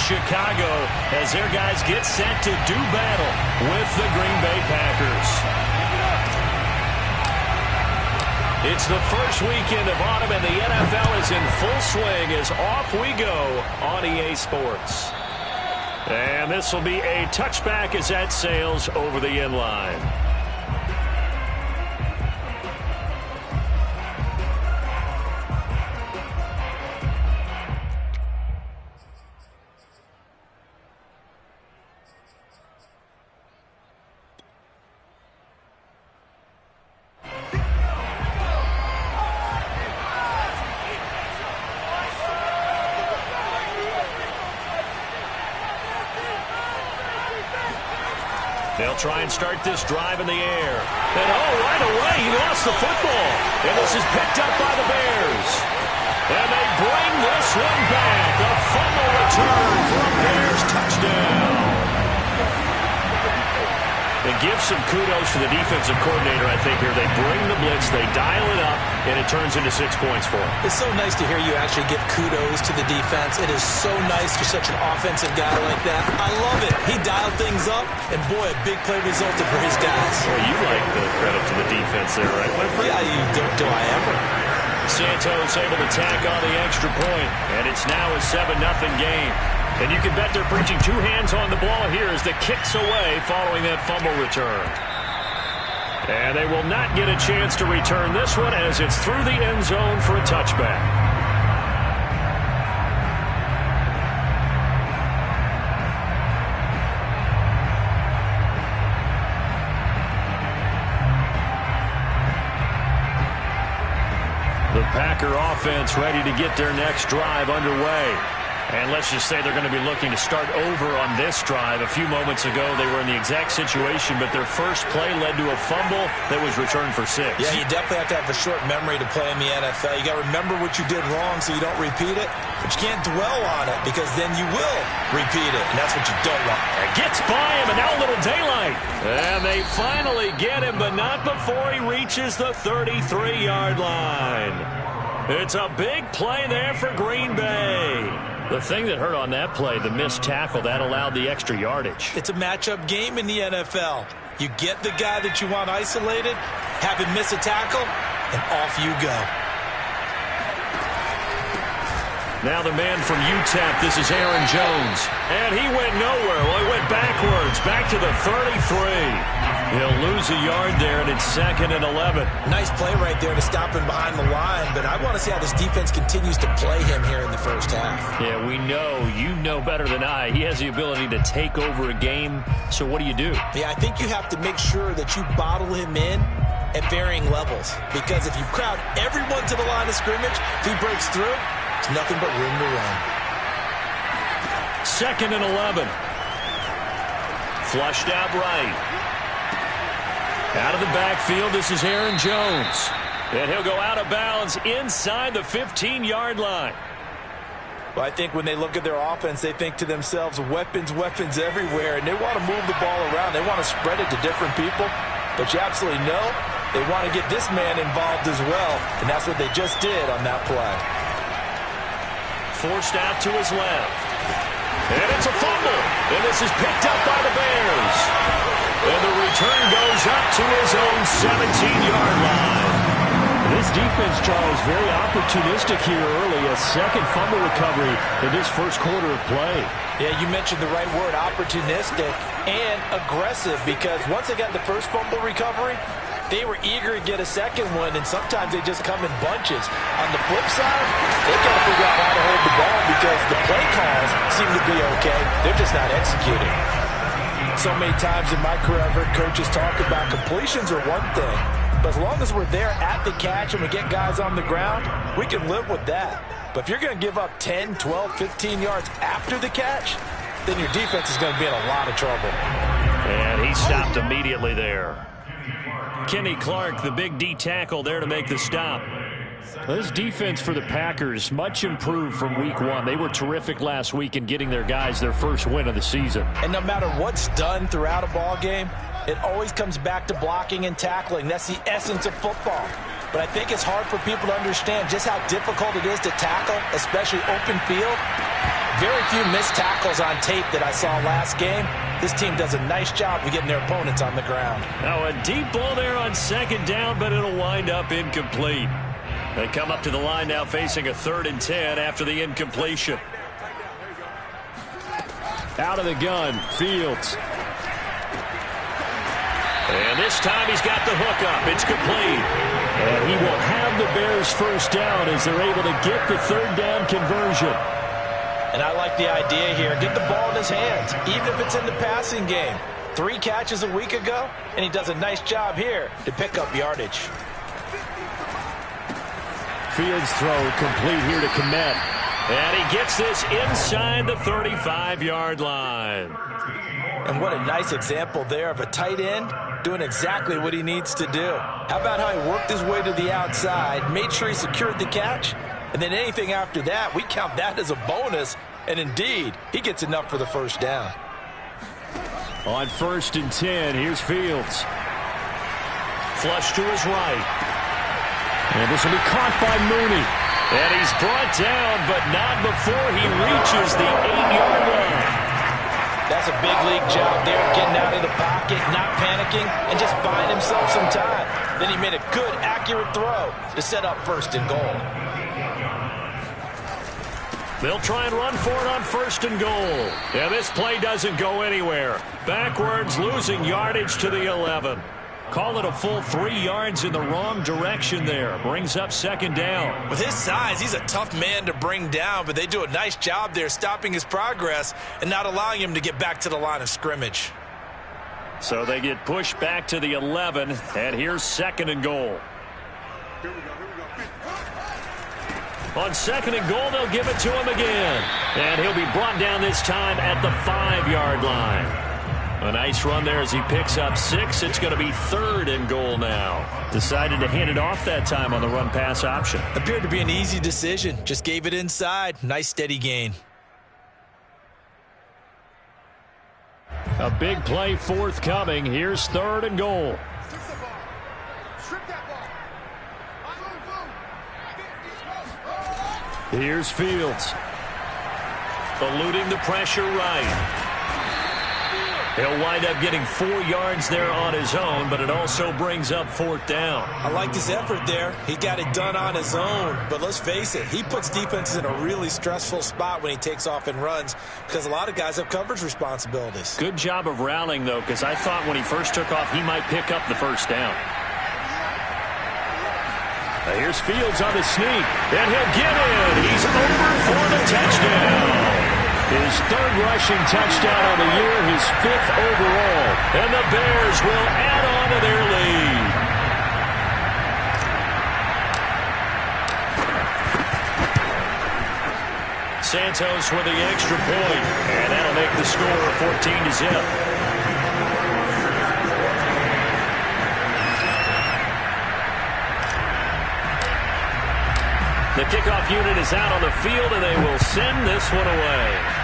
Chicago as their guys get set to do battle with the Green Bay Packers. It's the first weekend of autumn, and the NFL is in full swing as off we go on EA Sports. And this will be a touchback as that sails over the end line. They'll try and start this drive in the air. And right away, he lost the football. And this is picked up by the Bears. And they bring this one back. A fumble return for a Bears touchdown. And give some kudos to the defensive coordinator, I think, here. They bring the blitz, they dial it up, and it turns into 6 points for them. It's so nice to hear you actually give kudos to the defense. It is so nice for such an offensive guy like that. I love it. He dialed things up, and boy, a big play resulted for his guys. Well, you like the credit to the defense there, right, my friend? Yeah, do I ever? Santos able to tack on the extra point, and it's now a 7-0 game. And you can bet they're preaching two hands on the ball here as the kick's away following that fumble return. And they will not get a chance to return this one as it's through the end zone for a touchback. The Packer offense ready to get their next drive underway. And let's just say they're going to be looking to start over on this drive. A few moments ago, they were in the exact situation, but their first play led to a fumble that was returned for 6. Yeah, you definitely have to have a short memory to play in the NFL. You got to remember what you did wrong so you don't repeat it, but you can't dwell on it because then you will repeat it, and that's what you don't want. It gets by him, and now a little daylight. And they finally get him, but not before he reaches the 33-yard line. It's a big play there for Green Bay. The thing that hurt on that play, the missed tackle, that allowed the extra yardage. It's a matchup game in the NFL. You get the guy that you want isolated, have him miss a tackle, and off you go. Now the man from UTEP, this is Aaron Jones. And he went nowhere. Well, he went backwards, back to the 33. He'll lose a yard there, and it's 2nd and 11. Nice play right there to stop him behind the line, but I want to see how this defense continues to play him here in the first half. Yeah, we know. You know better than I. He has the ability to take over a game, so what do you do? Yeah, I think you have to make sure that you bottle him in at varying levels, because if you crowd everyone to the line of scrimmage, if he breaks through, it's nothing but room to run. 2nd and 11. Flushed out right. Out of the backfield, this is Aaron Jones. And he'll go out of bounds inside the 15-yard line. Well, I think when they look at their offense, they think to themselves, weapons, weapons everywhere, and they want to move the ball around. They want to spread it to different people. But you absolutely know they want to get this man involved as well, and that's what they just did on that play. Forced out to his left. And it's a fumble. And this is picked up by the Bears. And the return goes up to his own 17-yard line. This defense, Charles, very opportunistic here early. A second fumble recovery in this first quarter of play. Yeah, you mentioned the right word, opportunistic and aggressive, because once they got the first fumble recovery, they were eager to get a second one, and sometimes they just come in bunches. On the flip side, they got to figure out how to hold the ball because the play calls seem to be okay. They're just not executing. So many times in my career, I've heard coaches talk about completions are one thing, but as long as we're there at the catch and we get guys on the ground, we can live with that. But if you're going to give up 10, 12, 15 yards after the catch, then your defense is going to be in a lot of trouble. And he stopped immediately there. Kenny Clark, the big D tackle there to make the stop. This defense for the Packers, much improved from week 1. They were terrific last week in getting their guys their first win of the season. And no matter what's done throughout a ball game, it always comes back to blocking and tackling. That's the essence of football. But I think it's hard for people to understand just how difficult it is to tackle, especially open field. very few missed tackles on tape that I saw last game. This team does a nice job of getting their opponents on the ground. Now a deep ball there on second down, but it'll wind up incomplete. They come up to the line now facing a 3rd and 10 after the incompletion. Out of the gun, Fields. And this time he's got the hook up. It's complete. And he will have the Bears first down as they're able to get the 3rd down conversion. And I like the idea here. Get the ball in his hands, even if it's in the passing game. 3 catches a week ago, and he does a nice job here to pick up yardage. Fields throw complete here to Komet. And he gets this inside the 35-yard line. And what a nice example there of a tight end doing exactly what he needs to do. How about how he worked his way to the outside, made sure he secured the catch, and then anything after that, we count that as a bonus. And indeed, he gets enough for the first down. On 1st and 10, here's Fields. Flush to his right. And this will be caught by Mooney. And he's brought down, but not before he reaches the 8-yard line. That's a big league job there, getting out of the pocket, not panicking, and just buying himself some time. Then he made a good, accurate throw to set up 1st and goal. They'll try and run for it on 1st and goal. Yeah, this play doesn't go anywhere. Backwards, losing yardage to the 11. Call it a full 3 yards in the wrong direction there. Brings up 2nd down. With his size, he's a tough man to bring down, but they do a nice job there stopping his progress and not allowing him to get back to the line of scrimmage. So they get pushed back to the 11, and here's 2nd and goal. On 2nd and goal, they'll give it to him again. And he'll be brought down this time at the 5-yard line. A nice run there as he picks up 6. It's going to be 3rd and goal now. Decided to hand it off that time on the run-pass option. Appeared to be an easy decision. Just gave it inside. Nice steady gain. A big play forthcoming. Here's 3rd and goal. Here's Fields. Eluding the pressure right. He'll wind up getting 4 yards there on his own, but it also brings up 4th down. I like his effort there. He got it done on his own, but let's face it, he puts defenses in a really stressful spot when he takes off and runs because a lot of guys have coverage responsibilities. Good job of rallying, though, because I thought when he first took off, he might pick up the first down. Here's Fields on the sneak, and he'll get in. He's over for the touchdown. His 3rd rushing touchdown on the year, his 5th overall. And the Bears will add on to their lead. Santos with the extra point, and that'll make the score 14-0. The kickoff unit is out on the field, and they will send this one away.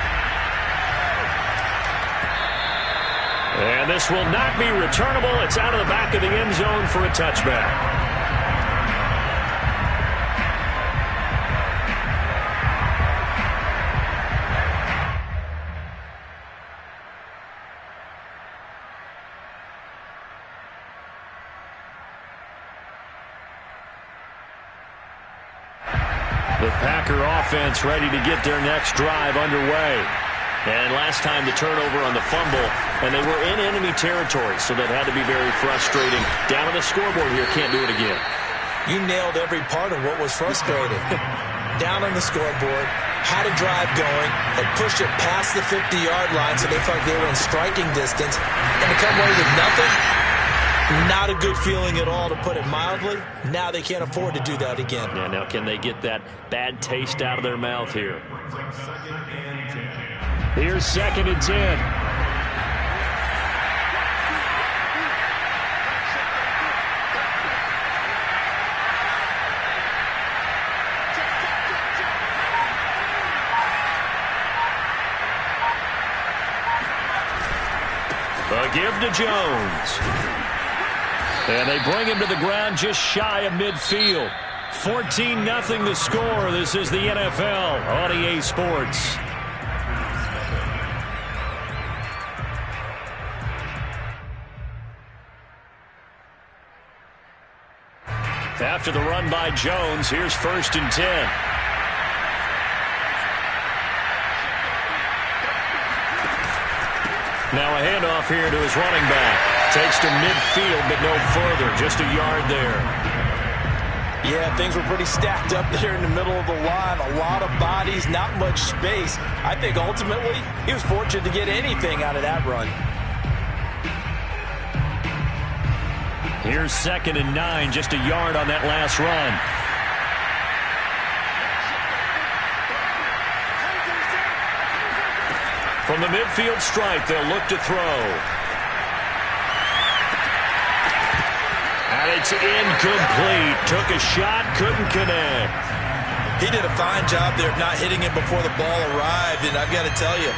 And this will not be returnable. It's out of the back of the end zone for a touchback. The Packer offense ready to get their next drive underway. And last time the turnover on the fumble, and they were in enemy territory, so that had to be very frustrating. Down on the scoreboard here, can't do it again. You nailed every part of what was frustrating. Down on the scoreboard, had a drive going, and pushed it past the 50-yard line so they felt like they were in striking distance, and to come away with nothing, not a good feeling at all, to put it mildly. Now they can't afford to do that again. Yeah, now can they get that bad taste out of their mouth here? Here's 2nd and 10. A give to Jones. And they bring him to the ground just shy of midfield. 14-0 the score. This is the NFL on EA Sports. After the run by Jones, here's 1st and 10. Now a handoff here to his running back. Takes to midfield, but no further. Just a yard there. Yeah, things were pretty stacked up there in the middle of the line. A lot of bodies, not much space. I think ultimately he was fortunate to get anything out of that run. Here's 2nd and 9, just a yard on that last run. From the midfield stripe, they'll look to throw. And it's incomplete. Took a shot, couldn't connect. He did a fine job there of not hitting it before the ball arrived, and I've got to tell you,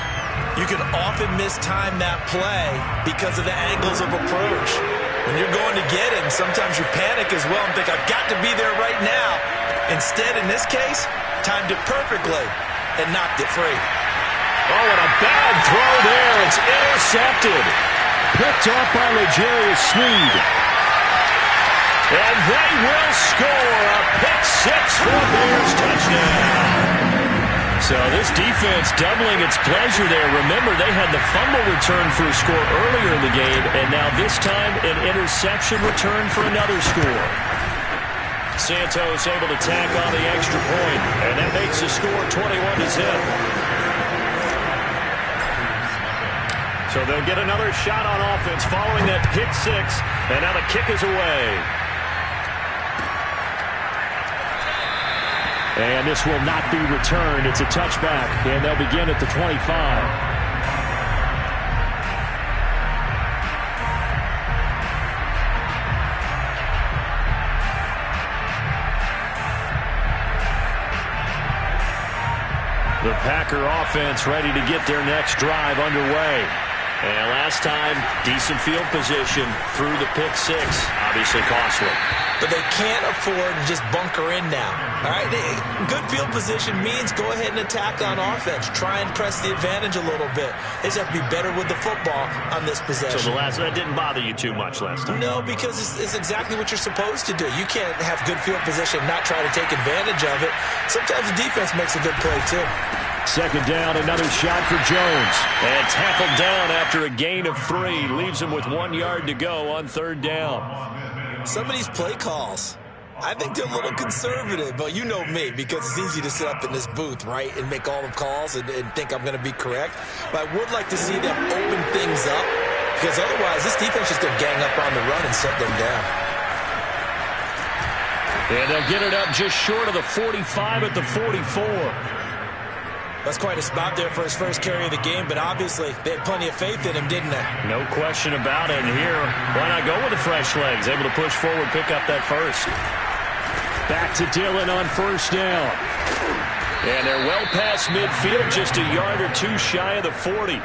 you can often mistime that play because of the angles of approach. When you're going to get it, and sometimes you panic as well and think, I've got to be there right now. Instead, in this case, timed it perfectly and knocked it free. Oh, and a bad throw there. It's intercepted. Picked up by L'Jarius Sneed. And they will score a pick-6 for a Bears touchdown. So this defense doubling its pleasure there. Remember, they had the fumble return for a score earlier in the game, and now this time an interception return for another score. Santos able to tack on the extra point, and that makes the score 21-0. So they'll get another shot on offense following that pick-6, and now the kick is away. And this will not be returned. It's a touchback, and they'll begin at the 25. The Packer offense ready to get their next drive underway. And last time, decent field position through the pick-6. Obviously costly. But they can't afford to just bunker in now. All right, good field position means go ahead and attack on offense. Try and press the advantage a little bit. They just have to be better with the football on this possession. So that didn't bother you too much last time? No, because it's exactly what you're supposed to do. You can't have good field position and not try to take advantage of it. Sometimes the defense makes a good play, too. 2nd down, another shot for Jones. And tackled down after a gain of 3. Leaves him with 1 yard to go on 3rd down. Some of these play calls, I think they're a little conservative, but you know me, because it's easy to sit up in this booth, right, and make all the calls and think I'm going to be correct. But I would like to see them open things up, because otherwise this defense is going to gang up on the run and set them down. And they'll get it up just short of the 45 at the 44. That's quite a spot there for his first carry of the game, but obviously they had plenty of faith in him, didn't they? No question about it. And here, why not go with the fresh legs? Able to push forward, pick up that first. Back to Dillon on 1st down. And they're well past midfield, just a yard or 2 shy of the 40.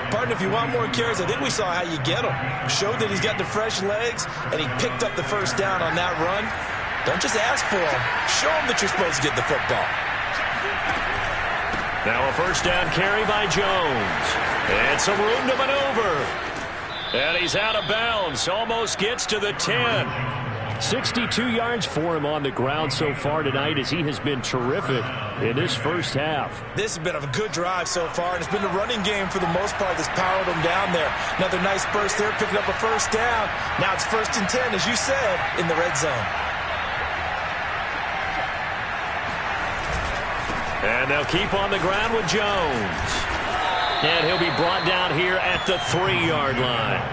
Partner, if you want more carries, I think we saw how you get him. Showed that he's got the fresh legs, and he picked up the first down on that run. Don't just ask for him. Show him that you're supposed to get the football. Now a 1st down carry by Jones. And some room to maneuver. And he's out of bounds. Almost gets to the 10. 62 yards for him on the ground so far tonight as he has been terrific in this first half. This has been a good drive so far, and it's been the running game for the most part that's powered him down there. Another nice burst there, picking up a 1st down. Now it's 1st and 10, as you said, in the red zone. And they'll keep on the ground with Jones. And he'll be brought down here at the 3-yard line.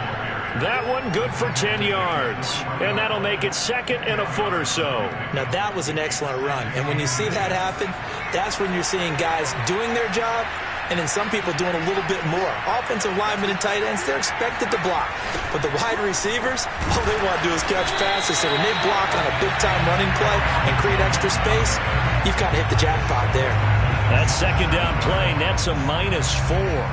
That one good for 10 yards. And that'll make it 2nd and a foot or so. Now that was an excellent run. And when you see that happen, that's when you're seeing guys doing their job and then some people doing a little bit more. Offensive linemen and tight ends, they're expected to block. But the wide receivers, all they want to do is catch passes. So when they block on a big-time running play and create extra space, you've kind of hit the jackpot there. That 2nd down play nets a -4.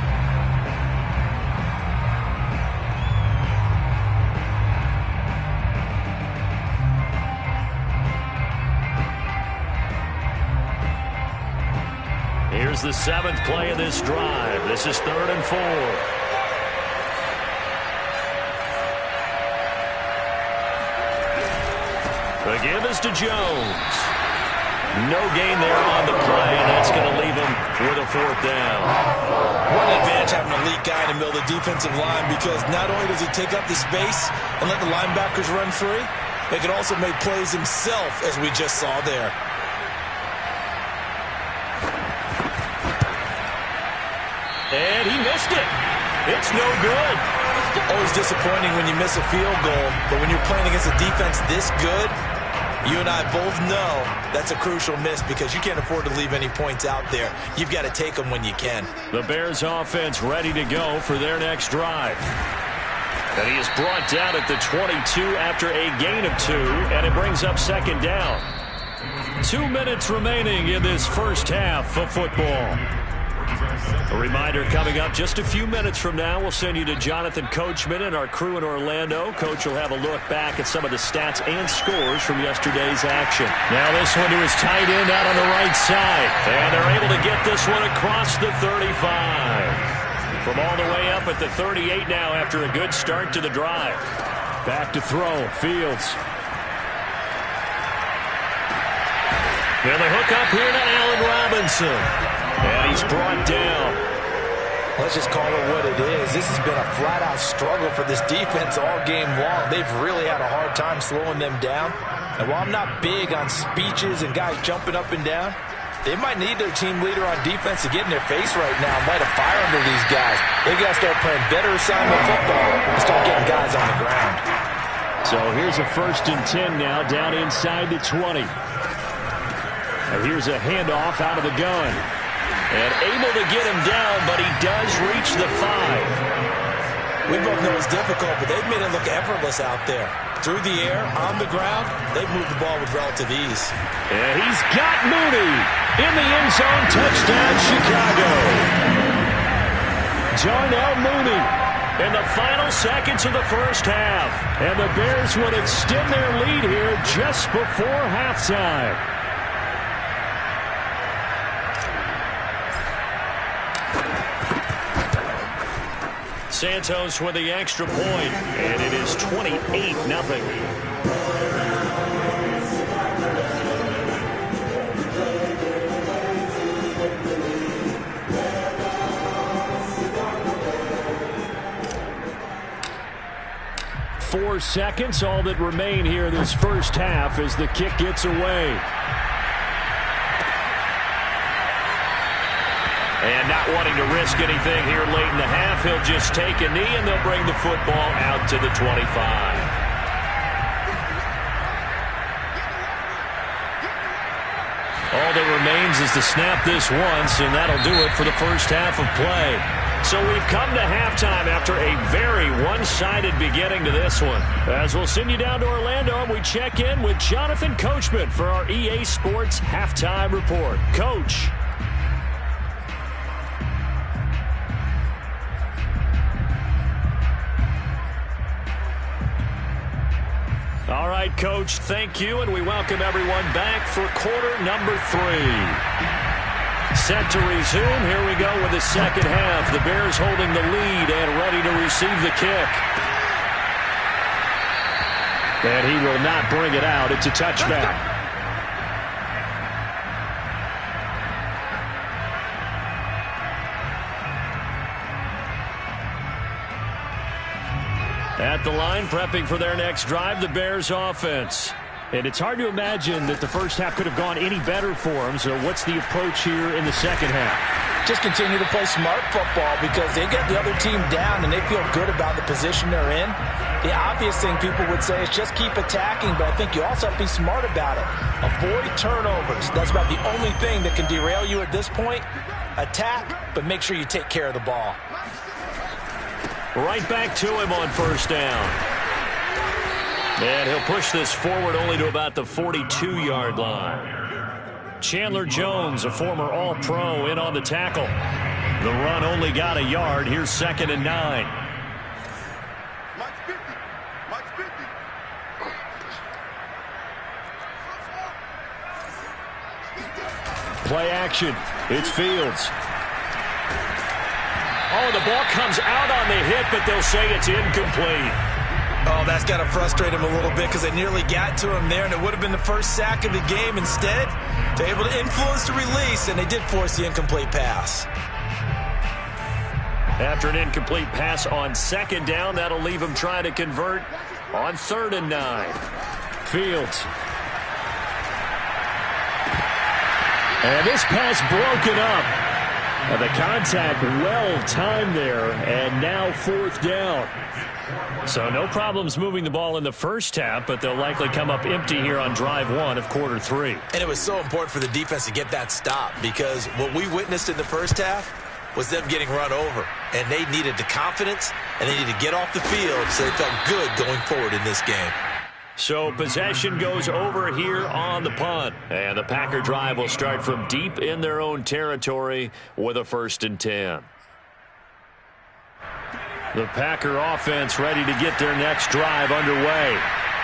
Here's the 7th play of this drive. This is 3rd and 4. The give is to Jones. No gain there on the play, and that's going to leave him with a 4th down. What an advantage having an elite guy in the middle of the defensive line, because not only does he take up the space and let the linebackers run free, he can also make plays himself, as we just saw there. And he missed it. It's no good. Always disappointing when you miss a field goal, but when you're playing against a defense this good, you and I both know that's a crucial miss, because you can't afford to leave any points out there. You've got to take them when you can. The Bears offense ready to go for their next drive. And he is brought down at the 22 after a gain of 2, and it brings up 2nd down. 2 minutes remaining in this first half of football. A reminder, coming up just a few minutes from now, we'll send you to Jonathan Coachman and our crew in Orlando. Coach will have a look back at some of the stats and scores from yesterday's action. Now this one to his tight end out on the right side. And they're able to get this one across the 35. From all the way up at the 38 now after a good start to the drive. Back to throw, Fields. And the hook up here to Allen Robinson. And he's brought down. Let's just call it what it is. This has been a flat-out struggle for this defense all game long. They've really had a hard time slowing them down. And while I'm not big on speeches and guys jumping up and down, they might need their team leader on defense to get in their face right now and light a fire under these guys. They've got to start playing better assignment football and start getting guys on the ground. So here's a 1st and 10 now, down inside the 20. And here's a handoff out of the gun. And able to get him down, but he does reach the 5. We both know it's difficult, but they've made it look effortless out there. Through the air, on the ground, they've moved the ball with relative ease. And he's got Mooney in the end zone. Touchdown, Chicago. Darnell Mooney in the final seconds of the first half. And the Bears would extend their lead here just before halftime. Santos with the extra point, and it is 28-0. Four seconds, all that remain here this first half as the kick gets away. And not wanting to risk anything here late in the half, he'll just take a knee and they'll bring the football out to the 25. All that remains is to snap this once, and that'll do it for the first half of play. So we've come to halftime after a very one-sided beginning to this one. As we'll send you down to Orlando, and we check in with Jonathan Coachman for our EA Sports Halftime Report. Coach. All right, Coach, thank you, and we welcome everyone back for quarter number 3. Set to resume. Here we go with the second half. The Bears holding the lead and ready to receive the kick. And he will not bring it out. It's a touchback. At the line, prepping for their next drive, the Bears offense. And it's hard to imagine that the first half could have gone any better for them. So what's the approach here in the second half? Just continue to play smart football because they get the other team down and they feel good about the position they're in. The obvious thing people would say is just keep attacking, but I think you also have to be smart about it. Avoid turnovers. That's about the only thing that can derail you at this point. Attack, but make sure you take care of the ball. Right back to him on first down. And he'll push this forward only to about the 42-yard line. Chandler Jones, a former All-Pro, in on the tackle. The run only got a yard. Here's 2nd and 9. Play action. It's Fields. Oh, the ball comes out on the hit, but they'll say it's incomplete. Oh, that's got to frustrate him a little bit because they nearly got to him there, and it would have been the first sack of the game. Instead, they're able to influence the release, and they did force the incomplete pass. After an incomplete pass on second down, that'll leave him trying to convert on 3rd and 9. Fields. And this pass broken up. And the contact well timed there, and now 4th down. So no problems moving the ball in the first half, but they'll likely come up empty here on drive 1 of quarter 3. And it was so important for the defense to get that stop because what we witnessed in the first half was them getting run over. And they needed the confidence, and they needed to get off the field so they felt good going forward in this game. So possession goes over here on the punt. And the Packer drive will start from deep in their own territory with a 1st and 10. The Packer offense ready to get their next drive underway.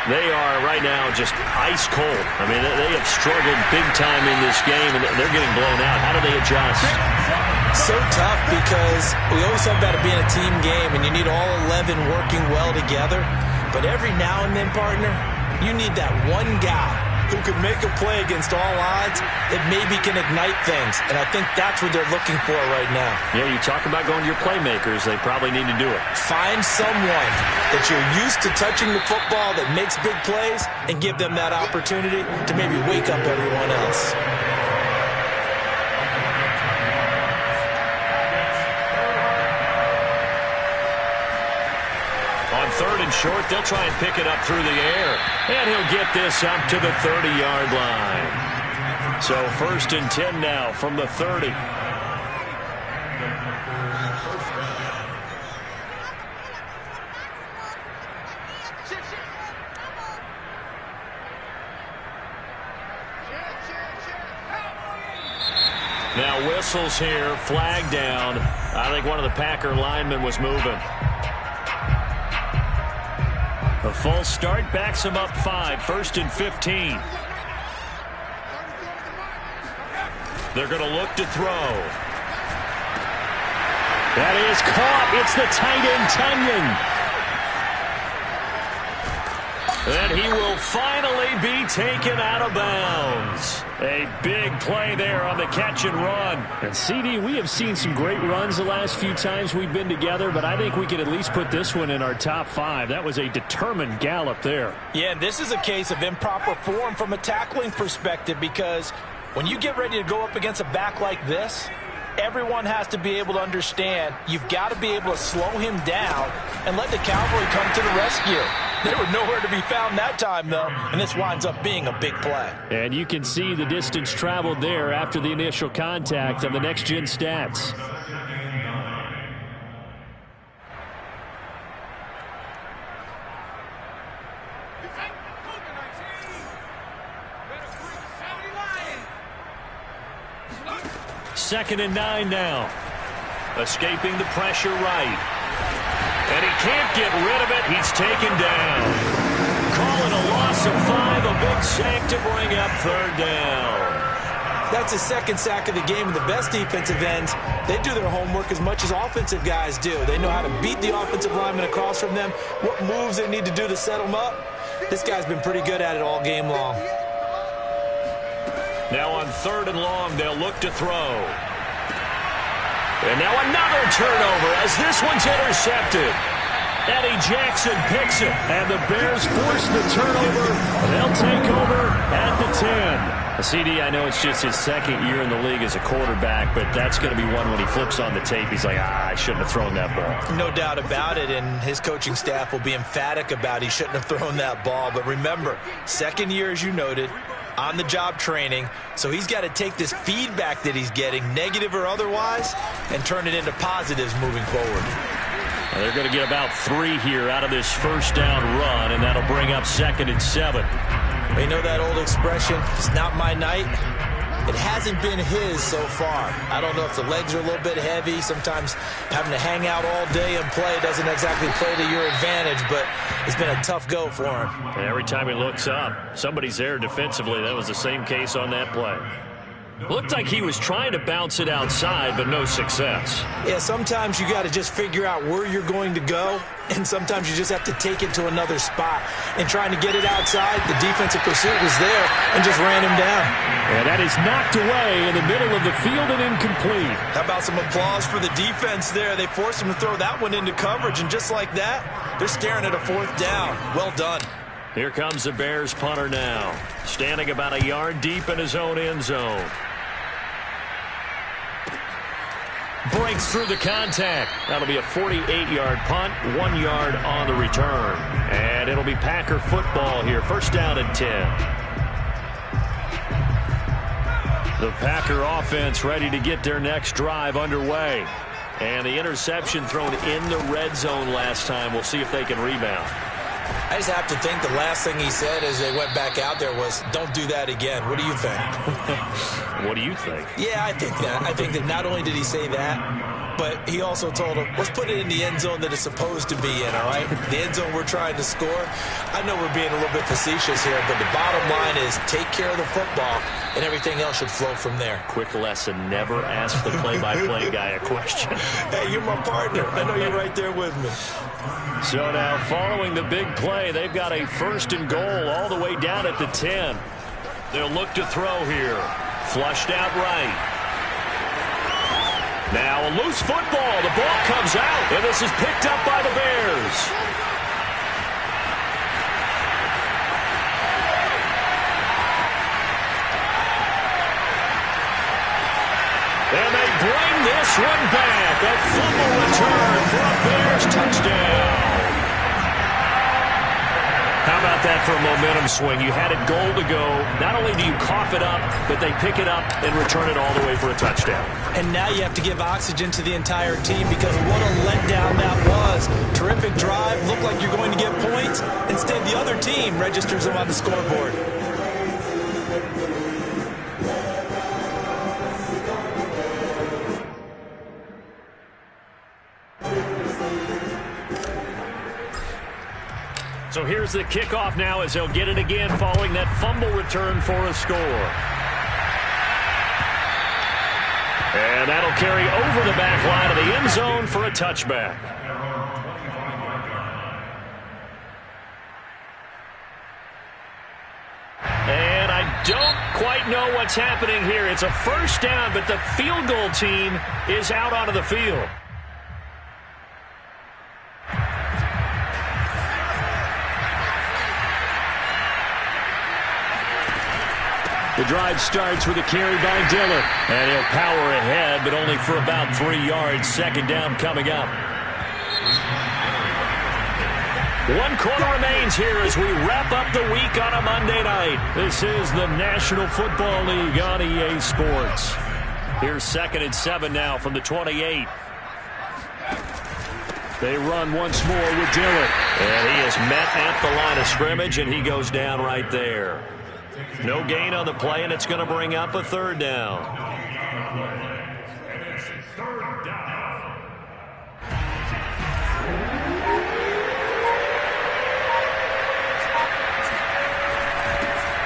They are right now just ice cold. I mean, they have struggled big time in this game, and they're getting blown out. How do they adjust? So tough because we always talk about it being a team game, and you need all 11 working well together. But every now and then, partner, you need that one guy who can make a play against all odds that maybe can ignite things. And I think that's what they're looking for right now. Yeah, you talk about going to your playmakers. They probably need to do it. Find someone that you're used to touching the football that makes big plays and give them that opportunity to maybe wake up everyone else. On 3rd and short, they'll try and pick it up through the air. And he'll get this up to the 30-yard line. So 1st and 10 now from the 30. Now whistles here, flag down. I think one of the Packer linemen was moving. A false start backs him up 5, 1st and 15. They're going to look to throw. That is caught. It's the tight end, Tunyon. And he will finally be taken out of bounds. A big play there on the catch and run. And CD, we have seen some great runs the last few times we've been together, but I think we could at least put this one in our top 5. That was a determined gallop there. Yeah, and this is a case of improper form from a tackling perspective because when you get ready to go up against a back like this, everyone has to be able to understand you've got to be able to slow him down and let the cavalry come to the rescue. They were nowhere to be found that time, though, and this winds up being a big play. And you can see the distance traveled there after the initial contact on the next-gen stats. Second and 9 now. Escaping the pressure right. And he can't get rid of it. He's taken down. Calling a loss of 5, a big sack to bring up 3rd down. That's the second sack of the game, and the best defensive ends, they do their homework as much as offensive guys do. They know how to beat the offensive lineman across from them, what moves they need to do to set them up. This guy's been pretty good at it all game long. Now on 3rd and long, they'll look to throw. And now another turnover as this one's intercepted. Eddie Jackson picks it, and the Bears force the turnover. They'll take over at the 10. CD, I know it's just his second year in the league as a quarterback, but that's going to be one when he flips on the tape. He's like, I shouldn't have thrown that ball. No doubt about it, and his coaching staff will be emphatic about he shouldn't have thrown that ball. But remember, second year, as you noted, on-the-job training, so he's got to take this feedback that he's getting, negative or otherwise, and turn it into positives moving forward. Well, they're going to get about 3 here out of this first down run, and that'll bring up 2nd and 7. You know that old expression, it's not my night? It hasn't been his so far. I don't know if the legs are a little bit heavy. Sometimes having to hang out all day and play doesn't exactly play to your advantage, but it's been a tough go for him. And every time he looks up, somebody's there defensively. That was the same case on that play. Looked like he was trying to bounce it outside, but no success. Yeah, sometimes you got to just figure out where you're going to go, and sometimes you just have to take it to another spot. And trying to get it outside, the defensive pursuit was there and just ran him down. And that is knocked away in the middle of the field and incomplete. How about some applause for the defense there? They forced him to throw that one into coverage, and just like that, they're staring at a 4th down. Well done. Here comes the Bears punter now, standing about a yard deep in his own end zone. Breaks through the contact. That'll be a 48-yard punt, 1 yard on the return. And it'll be Packer football here, 1st down and 10. The Packer offense ready to get their next drive underway. And the interception thrown in the red zone last time. We'll see if they can rebound. I just have to think the last thing he said as they went back out there was, don't do that again. What do you think? What do you think? Yeah, I think that. I think that not only did he say that, but he also told him, let's put it in the end zone that it's supposed to be in, all right? The end zone we're trying to score. I know we're being a little bit facetious here, but the bottom line is take care of the football, and everything else should flow from there. Quick lesson, never ask the play-by-play guy a question. Hey, you're my partner. I know you're right there with me. So now, following the big play, they've got a 1st and goal all the way down at the 10. They'll look to throw here. Flushed out right. Now a loose football. The ball comes out, and this is picked up by the Bears. And they bring this one back. A fumble return for a Bears touchdown. How about that for a momentum swing? You had it goal to go. Not only do you cough it up, but they pick it up and return it all the way for a touchdown. And now you have to give oxygen to the entire team because what a letdown that was. Terrific drive. Looked like you're going to get points. Instead, the other team registers them on the scoreboard. So here's the kickoff now as they'll get it again following that fumble return for a score. And that'll carry over the back line of the end zone for a touchback. And I don't quite know what's happening here. It's a 1st down, but the field goal team is out onto the field. The drive starts with a carry by Dillon. And he'll power ahead, but only for about 3 yards. 2nd down coming up. 1 quarter remains here as we wrap up the week on a Monday night. This is the National Football League on EA Sports. Here's 2nd and 7 now from the 28. They run once more with Dillon. And he is met at the line of scrimmage, and he goes down right there. No gain on the play, and it's going to bring up a 3rd down.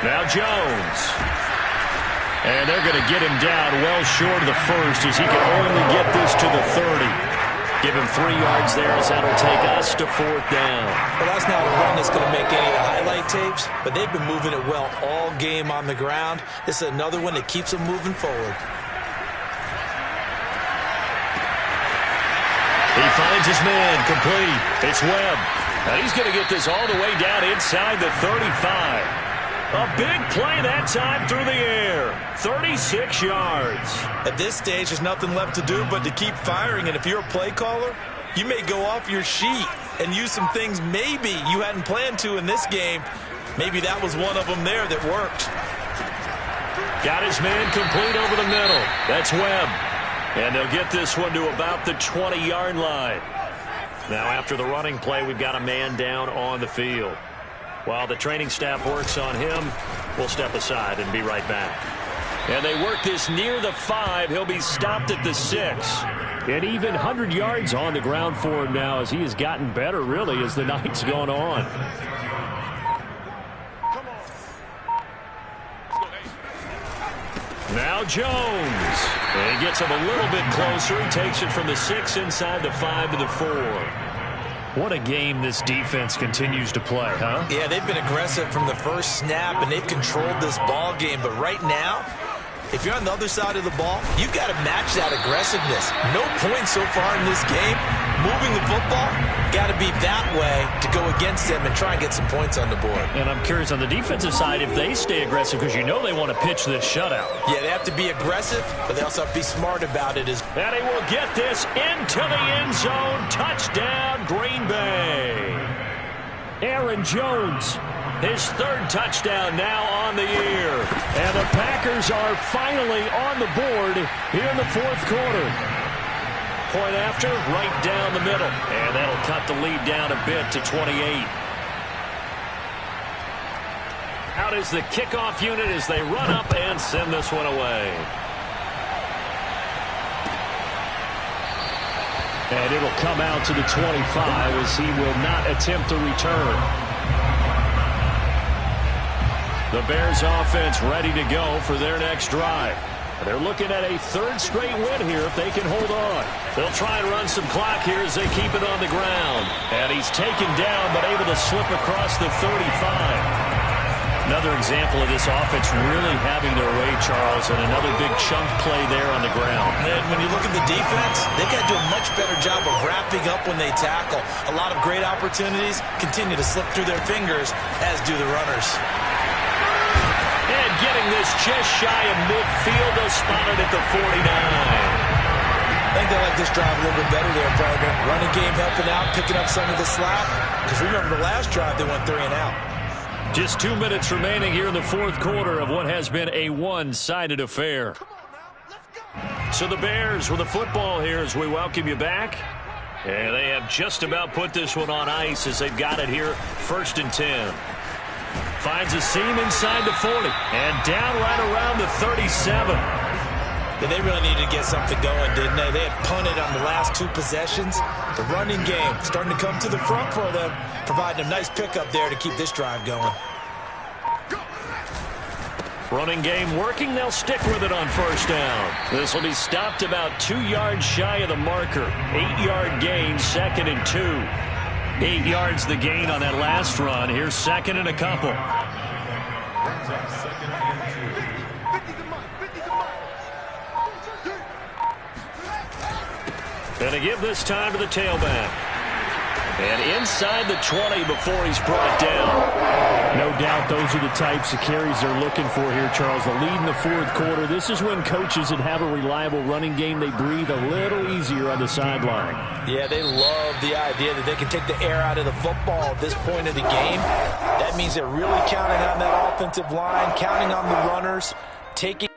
Now Jones. And they're going to get him down well short of the 1st as he can only get this to the 30. Give him 3 yards there as that'll take us to 4th down. Well, that's not a run that's going to make any of the highlight tapes, but they've been moving it well all game on the ground. This is another one that keeps them moving forward. He finds his man complete. It's Webb. And he's going to get this all the way down inside the 35. A big play that time through the air. 36 yards. At this stage, there's nothing left to do but to keep firing. And if you're a play caller, you may go off your sheet and use some things maybe you hadn't planned to in this game. Maybe that was one of them there that worked. Got his man complete over the middle. That's Webb. And they'll get this one to about the 20-yard line. Now, after the running play, we've got a man down on the field. While the training staff works on him, we'll step aside and be right back. And they work this near the 5. He'll be stopped at the 6. And even 100 yards on the ground for him now as he has gotten better, really, as the night's gone on. Now Jones. And he gets him a little bit closer. He takes it from the 6 inside the 5 to the 4. What a game this defense continues to play, huh? Yeah, they've been aggressive from the first snap, and they've controlled this ball game. But right now, if you're on the other side of the ball, you've got to match that aggressiveness. No points so far in this game. Moving the football, got to be that way to go against them and try and get some points on the board. And I'm curious on the defensive side if they stay aggressive, because you know they want to pitch this shutout. Yeah, they have to be aggressive, but they also have to be smart about it. And he will get this into the end zone. Touchdown, Green Bay. Aaron Jones, his 3rd touchdown now on the year. And the Packers are finally on the board here in the 4th quarter. Point after, right down the middle. And that'll cut the lead down a bit to 28. Out is the kickoff unit as they run up and send this one away. And it'll come out to the 25 as he will not attempt to return. The Bears offense ready to go for their next drive. They're looking at a 3rd straight win here if they can hold on. They'll try and run some clock here as they keep it on the ground. And he's taken down but able to slip across the 35. Another example of this offense really having their way, Charles, and another big chunk play there on the ground. And when you look at the defense, they've got to do a much better job of wrapping up when they tackle. A lot of great opportunities continue to slip through their fingers, as do the runners. And getting this just shy of midfield, they'll spot it at the 49. I think they like this drive a little bit better there, partner. Running game helping out, picking up some of the slack. Because remember the last drive, they went 3 and out. Just 2 minutes remaining here in the 4th quarter of what has been a one-sided affair. So the Bears with the football here as we welcome you back. And they have just about put this one on ice as they've got it here, 1st and 10. Finds a seam inside the 40. And down right around the 37. Yeah, they really needed to get something going, didn't they? They had punted on the last 2 possessions. The running game starting to come to the front for them, providing a nice pickup there to keep this drive going. Running game working. They'll stick with it on 1st down. This will be stopped about 2 yards shy of the marker. 8-yard gain, 2nd and 2. 8 yards the gain on that last run. Here's 2nd and a couple. Gonna give this time to the tailback. And inside the 20 before he's brought down. No doubt those are the types of carries they're looking for here, Charles. The lead in the 4th quarter. This is when coaches that have a reliable running game, they breathe a little easier on the sideline. Yeah, they love the idea that they can take the air out of the football at this point of the game. That means they're really counting on that offensive line, counting on the runners, taking